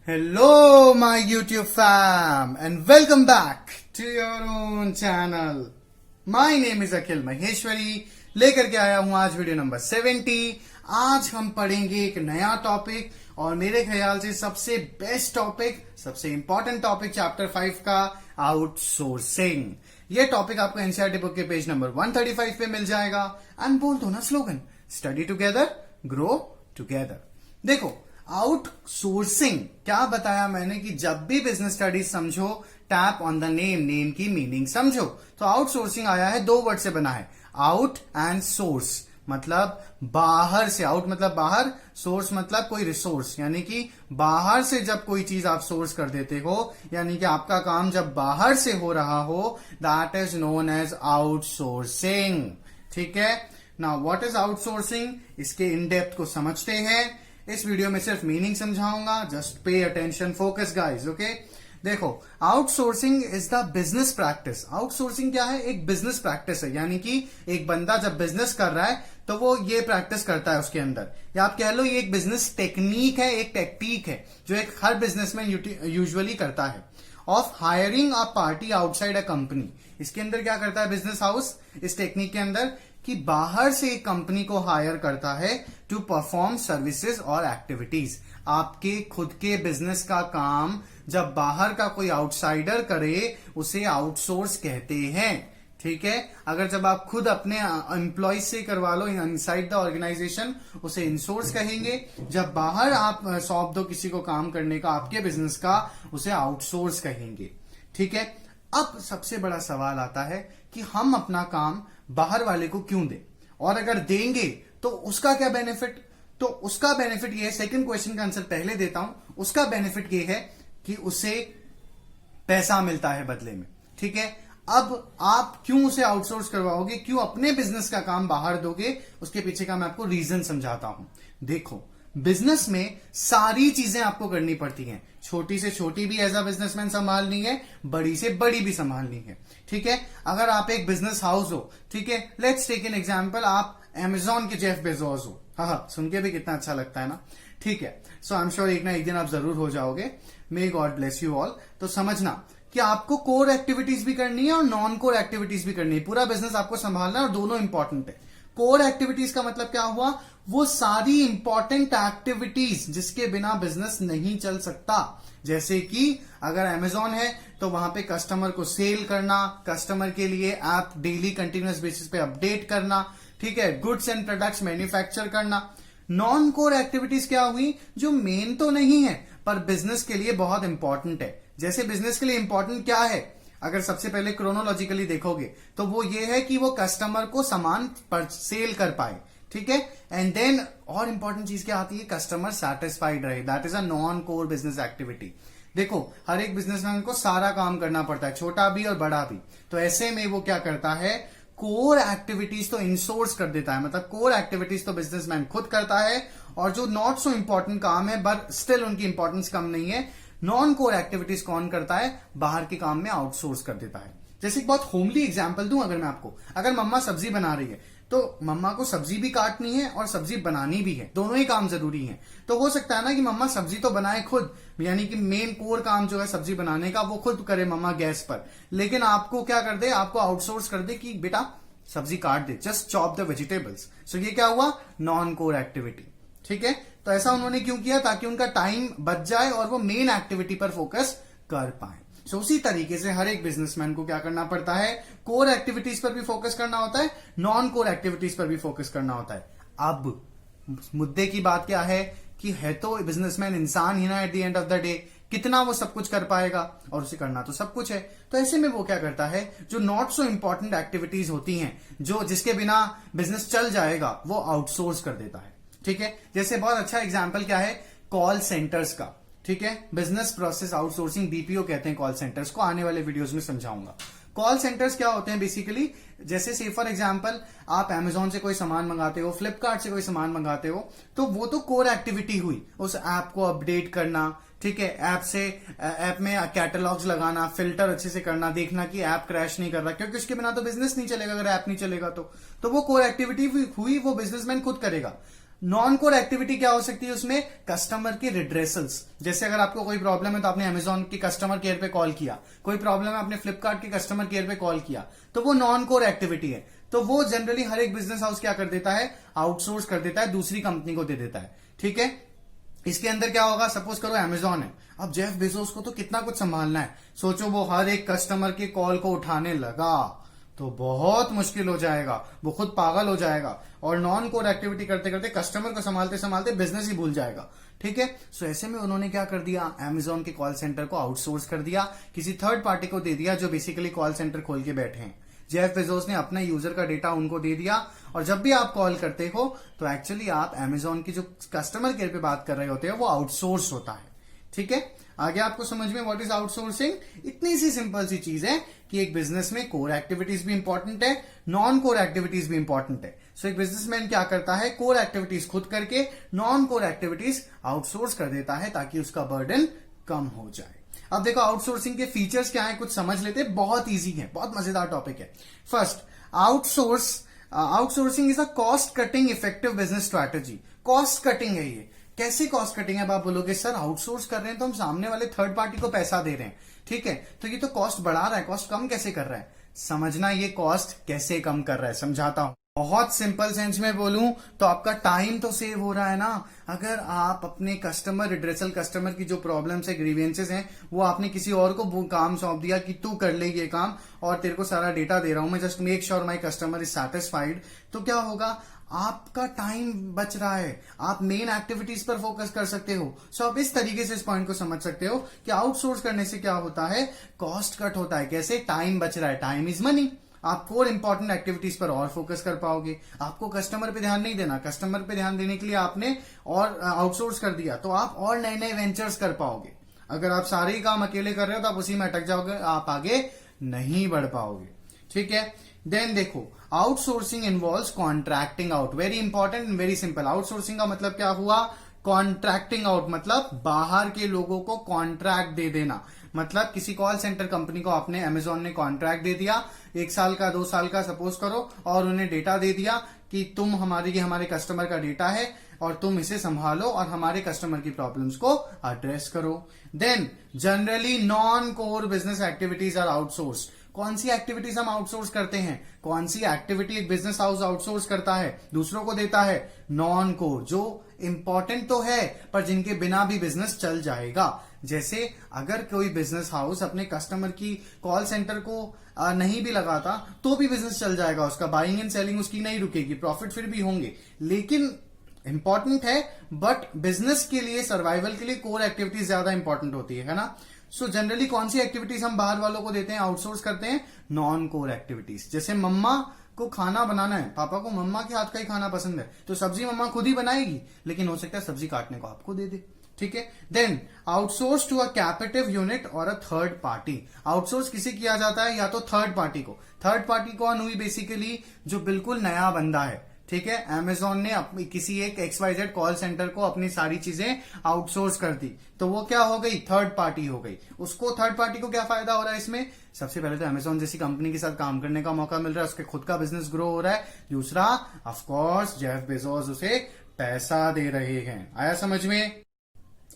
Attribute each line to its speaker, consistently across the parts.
Speaker 1: Hello, my YouTube fam, and welcome back to your own channel. My name is अखिल महेश्वरी. लेकर के आया हूं आज वीडियो नंबर 70. आज हम पढ़ेंगे एक नया टॉपिक और मेरे ख्याल से सबसे बेस्ट टॉपिक, सबसे इंपॉर्टेंट टॉपिक चैप्टर 5 का आउटसोर्सिंग. ये टॉपिक आपको एनसीईआरटी बुक के पेज नंबर 135 पे मिल जाएगा. एंड बोल दो ना slogan, study together grow together. देखो, आउटसोर्सिंग क्या बताया मैंने कि जब भी बिजनेस स्टडीज समझो, tap on the name, name की मीनिंग समझो. तो आउटसोर्सिंग आया है, दो वर्ड से बना है, आउट एंड सोर्स. मतलब बाहर से, आउट मतलब बाहर, सोर्स मतलब कोई रिसोर्स, यानी कि बाहर से जब कोई चीज आप सोर्स कर देते हो, यानी कि आपका काम जब बाहर से हो रहा हो, that is known as outsourcing. ठीक है ना. व्हाट इज आउटसोर्सिंग, इसके इन डेप्थ को समझते हैं. इस वीडियो में सिर्फ मीनिंग समझाऊंगा. Just pay attention, focus guys. Okay, देखो, outsourcing is the business practice. Outsourcing क्या है? एक बिजनेस प्रैक्टिस है, यानी कि एक बंदा जब बिजनेस कर रहा है तो वो ये प्रैक्टिस करता है उसके अंदर, या आप कह लो ये एक बिजनेस टेक्निक है, एक टेक्टिक है जो एक हर बिजनेसमैन यूजुअली करता है, of hiring a party outside a company. इसके अंदर क्या करता है बिजनेस हाउस इस टेक्निक के अंदर, कि बाहर से एक कंपनी को हायर करता है टू परफॉर्म सर्विसेज और एक्टिविटीज. आपके खुद के बिजनेस का काम जब बाहर का कोई आउटसाइडर करे, उसे आउटसोर्स कहते हैं. ठीक है. अगर जब आप खुद अपने एम्प्लॉय से करवा लो इनसाइड द ऑर्गेनाइजेशन, उसे इनसोर्स कहेंगे. जब बाहर आप सौंप दो किसी को काम करने का आपके बिजनेस का, उसे आउटसोर्स कहेंगे. ठीक है. अब सबसे बड़ा सवाल आता है कि हम अपना काम बाहर वाले को क्यों दें, और अगर देंगे तो उसका क्या बेनिफिट. तो उसका बेनिफिट ये है, सेकंड क्वेश्चन का आंसर पहले देता हूं. उसका बेनिफिट ये है कि उसे पैसा मिलता है बदले में. ठीक है. अब आप क्यों उसे आउटसोर्स करवाओगे, क्यों अपने बिजनेस का काम बाहर दोगे, उसके पीछे का मैं आपको रीजन समझाता हूं. देखो, बिजनेस में सारी चीजें आपको करनी पड़ती हैं. छोटी से छोटी भी एज अ बिजनेसमैन संभालनी है, बड़ी से बड़ी भी संभालनी है. ठीक है. अगर आप एक बिजनेस हाउस हो, ठीक है, लेट्स टेक एन एग्जांपल, आप अमेजॉन के जेफ बेजोस हो. हाँ, सुन के भी कितना अच्छा लगता है ना. ठीक है. सो आई एम श्योर एक ना एक दिन आप जरूर हो जाओगे. May God bless you all. तो समझना कि आपको कोर एक्टिविटीज भी करनी है और नॉन कोर एक्टिविटीज भी करनी है. पूरा बिजनेस आपको संभालना है और दोनों इंपॉर्टेंट है. कोर एक्टिविटीज का मतलब क्या हुआ, वो सारी इंपॉर्टेंट एक्टिविटीज जिसके बिना बिजनेस नहीं चल सकता. जैसे कि अगर अमेजॉन है तो वहां पे कस्टमर को सेल करना, कस्टमर के लिए ऐप डेली कंटिन्यूअस बेसिस पे अपडेट करना. ठीक है. गुड्स एंड प्रोडक्ट्स मैन्युफैक्चर करना. नॉन कोर एक्टिविटीज क्या हुई, जो मेन तो नहीं है पर बिजनेस के लिए बहुत इंपॉर्टेंट है. जैसे बिजनेस के लिए इंपॉर्टेंट क्या है, अगर सबसे पहले क्रोनोलॉजिकली देखोगे तो वो ये है कि वो कस्टमर को सामान पर सेल कर पाए. ठीक है. एंड देन और इंपॉर्टेंट चीज क्या आती है, कस्टमर सेटिस्फाइड रहे. That is a non core business activity. देखो, हर एक बिजनेसमैन को सारा काम करना पड़ता है, छोटा भी और बड़ा भी. तो ऐसे में वो क्या करता है, कोर एक्टिविटीज तो इंसोर्स कर देता है. मतलब कोर एक्टिविटीज तो बिजनेसमैन खुद करता है, और जो नॉट सो इंपॉर्टेंट काम है बट स्टिल उनकी इंपॉर्टेंस कम नहीं है, नॉन कोर एक्टिविटीज कौन करता है, बाहर के काम में आउटसोर्स कर देता है. जैसे एक बहुत होमली एग्जांपल दूं अगर मैं आपको, अगर मम्मा सब्जी बना रही है तो मम्मा को सब्जी भी काटनी है और सब्जी बनानी भी है, दोनों ही काम जरूरी हैं. तो हो सकता है ना कि मम्मा सब्जी तो बनाए खुद, यानी कि मेन कोर काम जो है सब्जी बनाने का वो खुद करे मम्मा गैस पर, लेकिन आपको क्या कर दे, आपको आउटसोर्स कर दे कि बेटा सब्जी काट दे, जस्ट चॉप द वेजिटेबल्स. सो ये क्या हुआ, नॉन कोर एक्टिविटी. ठीक है. तो ऐसा उन्होंने क्यों किया, ताकि उनका टाइम बच जाए और वो मेन एक्टिविटी पर फोकस कर पाए. सो उसी तरीके से हर एक बिजनेसमैन को क्या करना पड़ता है, कोर एक्टिविटीज पर भी फोकस करना होता है, नॉन कोर एक्टिविटीज पर भी फोकस करना होता है. अब मुद्दे की बात क्या है कि है तो बिजनेसमैन इंसान ही ना at the end of the day, कितना वो सब कुछ कर पाएगा, और उसे करना तो सब कुछ है. तो ऐसे में वो क्या करता है, जो नॉट सो इंपॉर्टेंट एक्टिविटीज होती हैं, जो जिसके बिना बिजनेस चल जाएगा, वो आउटसोर्स कर देता है. ठीक है. जैसे बहुत अच्छा एग्जांपल क्या है, कॉल सेंटर्स का. ठीक है. बिजनेस प्रोसेस आउटसोर्सिंग, बीपीओ कहते हैं कॉल सेंटर्स को, आने वाले वीडियोस में समझाऊंगा. कॉल सेंटर्स क्या होते हैं बेसिकली, जैसे से फॉर एग्जांपल आप अमेजॉन से कोई सामान मंगाते हो, फ्लिपकार्ट से कोई सामान मंगाते हो, तो वो तो कोर एक्टिविटी हुई, उस ऐप को अपडेट करना. ठीक है. ऐप में कैटलॉग्स लगाना, फिल्टर अच्छे से करना, देखना कि ऐप क्रैश नहीं कर रहा, क्योंकि उसके बिना तो बिजनेस नहीं चलेगा अगर ऐप नहीं चलेगा तो वो कोर एक्टिविटी हुई, वो बिजनेसमैन खुद करेगा. नॉन कोर एक्टिविटी क्या हो सकती है उसमें? कस्टमर की रिड्रेसल्स। जैसे अगर आपको कोई प्रॉब्लम है तो आपने अमेजॉन के कस्टमर केयर पे कॉल किया, कोई प्रॉब्लम है आपने फ्लिपकार्ट के कस्टमर केयर पे कॉल किया, तो वो नॉन कोर एक्टिविटी है। तो वो जनरली हर एक बिजनेस हाउस क्या कर देता है? आउटसोर्स कर देता है, दूसरी कंपनी को दे देता है। ठीक है, इसके अंदर क्या होगा? सपोज करो अमेजॉन है, अब जेफ बेजोस को तो कितना कुछ संभालना है। सोचो वो हर एक कस्टमर के कॉल को उठाने लगा तो बहुत मुश्किल हो जाएगा, वो खुद पागल हो जाएगा और नॉन कोर एक्टिविटी करते करते कस्टमर को संभालते संभालते बिजनेस ही भूल जाएगा। ठीक है, सो ऐसे में उन्होंने क्या कर दिया? अमेजॉन के कॉल सेंटर को आउटसोर्स कर दिया, किसी थर्ड पार्टी को दे दिया जो बेसिकली कॉल सेंटर खोल के बैठे हैं। जेफ बेजोस ने अपना यूजर का डेटा उनको दे दिया और जब भी आप कॉल करते हो तो एक्चुअली आप अमेजॉन की जो कस्टमर केयर पे बात कर रहे होते हैं वो आउटसोर्स होता है। ठीक है, आगे आपको समझ में व्हाट इज आउटसोर्सिंग? इतनी सी सिंपल सी चीज है कि एक बिजनेस में कोर एक्टिविटीज भी इंपॉर्टेंट है, नॉन कोर एक्टिविटीज भी इंपॉर्टेंट है। सो एक बिजनेसमैन क्या करता है? कोर एक्टिविटीज खुद करके नॉन कोर एक्टिविटीज आउटसोर्स कर देता है ताकि उसका बर्डन कम हो जाए। अब देखो आउटसोर्सिंग के फीचर्स क्या है, कुछ समझ लेते हैं। बहुत इजी है, बहुत मजेदार टॉपिक है। First, outsourcing is a cost cutting effective business strategy. Cost cutting है ये। कैसे कॉस्ट कटिंग है? आप बोलोगे सर आउटसोर्स कर रहे हैं तो हम सामने वाले थर्ड पार्टी को पैसा दे रहे हैं, ठीक है, तो ये तो कॉस्ट बढ़ा रहा है, कॉस्ट कम कैसे कर रहा है? समझना ये कॉस्ट कैसे कम कर रहा है, समझाता हूं। बहुत सिंपल सेंस में बोलूं तो आपका टाइम तो सेव हो रहा है ना। अगर आप अपने कस्टमर रिड्रेसल, कस्टमर की जो प्रॉब्लम्स है, ग्रीवेंसेस हैं, वो आपने किसी और को काम सौंप दिया कि तू कर ले ये काम और तेरे को सारा डेटा दे रहा हूं मैं, just make sure my customer is satisfied, तो क्या होगा? आपका टाइम बच रहा है, आप मेन एक्टिविटीज पर फोकस कर सकते हो। सो आप इस तरीके से इस पॉइंट को समझ सकते हो कि आउटसोर्स करने से क्या होता है? कॉस्ट कट होता है। कैसे? टाइम बच रहा है, टाइम इज मनी। आप कोर इंपॉर्टेंट एक्टिविटीज पर और फोकस कर पाओगे। आपको कस्टमर पे ध्यान नहीं देना, कस्टमर पे ध्यान देने के लिए आपने और आउटसोर्स कर दिया तो आप और नए नए वेंचर्स कर पाओगे। अगर आप सारे ही काम अकेले कर रहे हो तो आप उसी में अटक जाओगे, आप आगे नहीं बढ़ पाओगे। ठीक है, देन देखो outsourcing involves contracting out. Very important and very simple. Outsourcing का मतलब क्या हुआ? कॉन्ट्रैक्टिंग आउट मतलब बाहर के लोगों को कॉन्ट्रैक्ट दे देना। मतलब किसी कॉल सेंटर कंपनी को आपने, अमेजॉन ने कॉन्ट्रैक्ट दे दिया 1 साल का 2 साल का सपोज करो, और उन्हें डेटा दे दिया कि तुम हमारे कस्टमर का डेटा है और तुम इसे संभालो और हमारे कस्टमर की प्रॉब्लम्स को एड्रेस करो। Then generally non core business activities are outsource. कौन सी एक्टिविटीज हम आउटसोर्स करते हैं? कौन सी एक्टिविटी एक बिजनेस हाउस आउटसोर्स करता है, दूसरों को देता है? नॉन कोर, जो इंपॉर्टेंट तो है पर जिनके बिना भी बिजनेस चल जाएगा। जैसे अगर कोई बिजनेस हाउस अपने कस्टमर की कॉल सेंटर को नहीं भी लगाता तो भी बिजनेस चल जाएगा उसका, बाइंग एंड सेलिंग उसकी नहीं रुकेगी, प्रॉफिट फिर भी होंगे, लेकिन इंपॉर्टेंट है बट बिजनेस के लिए, सर्वाइवल के लिए कोर एक्टिविटीज ज्यादा इंपॉर्टेंट होती है ना। सो जनरली कौन सी एक्टिविटीज हम बाहर वालों को देते हैं, आउटसोर्स करते हैं? Non core activities. जैसे मम्मा को खाना बनाना है, पापा को मम्मा के हाथ का ही खाना पसंद है तो सब्जी मम्मा खुद ही बनाएगी, लेकिन हो सकता है सब्जी काटने को आपको दे दे। ठीक है, then outsource to a captive unit और अ थर्ड पार्टी। आउटसोर्स किसे किया जाता है? या तो थर्ड पार्टी को। थर्ड पार्टी कौन हुई? बेसिकली जो बिल्कुल नया बंदा है। ठीक है, अमेजॉन ने किसी एक XYZ कॉल सेंटर को अपनी सारी चीजें आउटसोर्स कर दी तो वो क्या हो गई? थर्ड पार्टी हो गई। उसको थर्ड पार्टी को क्या फायदा हो रहा है इसमें? सबसे पहले तो अमेजॉन जैसी कंपनी के साथ काम करने का मौका मिल रहा है, उसके खुद का बिजनेस ग्रो हो रहा है। दूसरा, ऑफ कोर्स जेफ बेजोस उसे पैसा दे रहे हैं। आया समझ में?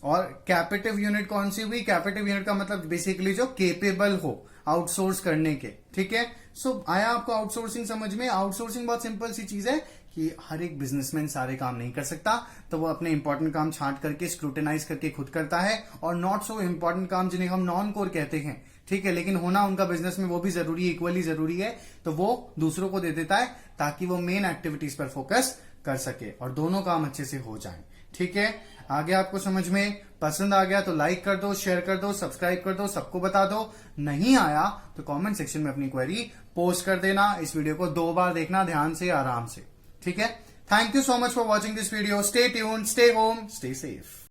Speaker 1: और कैपेटिव यूनिट कौन सी हुई? कैपेटिव यूनिट का मतलब बेसिकली जो केपेबल हो आउटसोर्स करने के। ठीक है, सो आया आपको आउटसोर्सिंग समझ में? आउटसोर्सिंग बहुत सिंपल सी चीज है कि हर एक बिजनेसमैन सारे काम नहीं कर सकता तो वो अपने इंपॉर्टेंट काम छांट करके, स्क्रूटिनाइज करके खुद करता है, और नॉट सो इंपॉर्टेंट काम जिन्हें हम नॉन कोर कहते हैं, ठीक है, लेकिन होना उनका बिजनेस में वो भी जरूरी है, इक्वली जरूरी है, तो वो दूसरों को दे देता है ताकि वो मेन एक्टिविटीज पर फोकस कर सके और दोनों काम अच्छे से हो जाए। ठीक है, आगे आपको समझ में पसंद आ गया तो लाइक कर दो, शेयर कर दो, सब्सक्राइब कर दो, सबको बता दो। नहीं आया तो कमेंट सेक्शन में अपनी क्वेरी पोस्ट कर देना। इस वीडियो को 2 बार देखना ध्यान से, आराम से। ठीक है, thank you so much for watching this video. Stay tuned, stay home, stay safe.